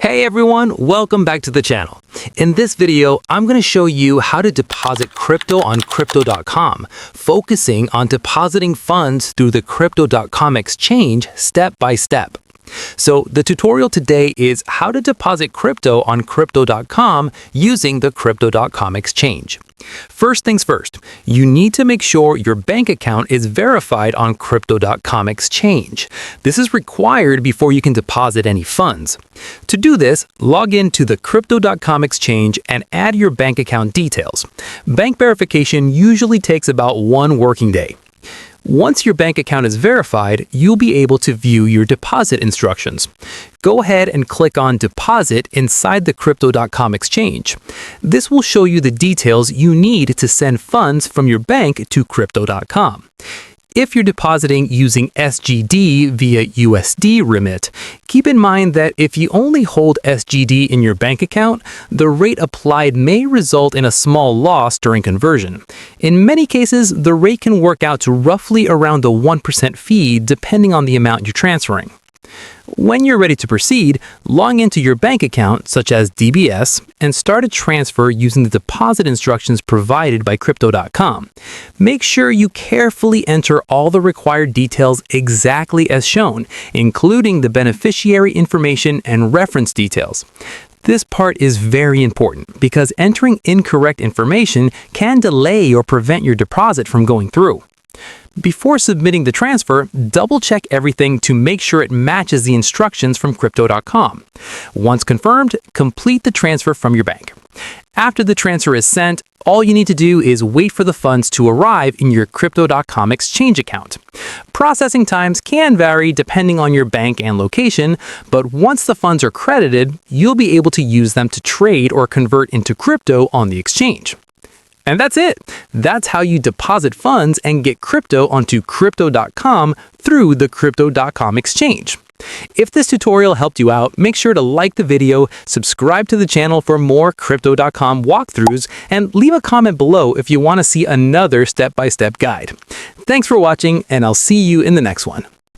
Hey everyone, welcome back to the channel. In this video, I'm going to show you how to deposit crypto on crypto.com, focusing on depositing funds through the crypto.com exchange step by step. So the tutorial today is how to deposit crypto on crypto.com using the crypto.com exchange. First things first, you need to make sure your bank account is verified on crypto.com exchange. This is required before you can deposit any funds. To do this, log in to the crypto.com exchange and add your bank account details. Bank verification usually takes about 1 working day. Once your bank account is verified, you'll be able to view your deposit instructions. Go ahead and click on Deposit inside the Crypto.com exchange. This will show you the details you need to send funds from your bank to Crypto.com. If you're depositing using SGD via USD remit, keep in mind that if you only hold SGD in your bank account, the rate applied may result in a small loss during conversion. In many cases, the rate can work out to roughly around a 1% fee depending on the amount you're transferring. When you're ready to proceed, log into your bank account, such as DBS, and start a transfer using the deposit instructions provided by Crypto.com. Make sure you carefully enter all the required details exactly as shown, including the beneficiary information and reference details. This part is very important because entering incorrect information can delay or prevent your deposit from going through. Before submitting the transfer, double-check everything to make sure it matches the instructions from Crypto.com. Once confirmed, complete the transfer from your bank. After the transfer is sent, all you need to do is wait for the funds to arrive in your Crypto.com exchange account. Processing times can vary depending on your bank and location, but once the funds are credited, you'll be able to use them to trade or convert into crypto on the exchange. And that's it. That's how you deposit funds and get crypto onto Crypto.com through the Crypto.com exchange. If this tutorial helped you out, make sure to like the video, subscribe to the channel for more Crypto.com walkthroughs, and leave a comment below if you want to see another step-by-step guide. Thanks for watching, and I'll see you in the next one.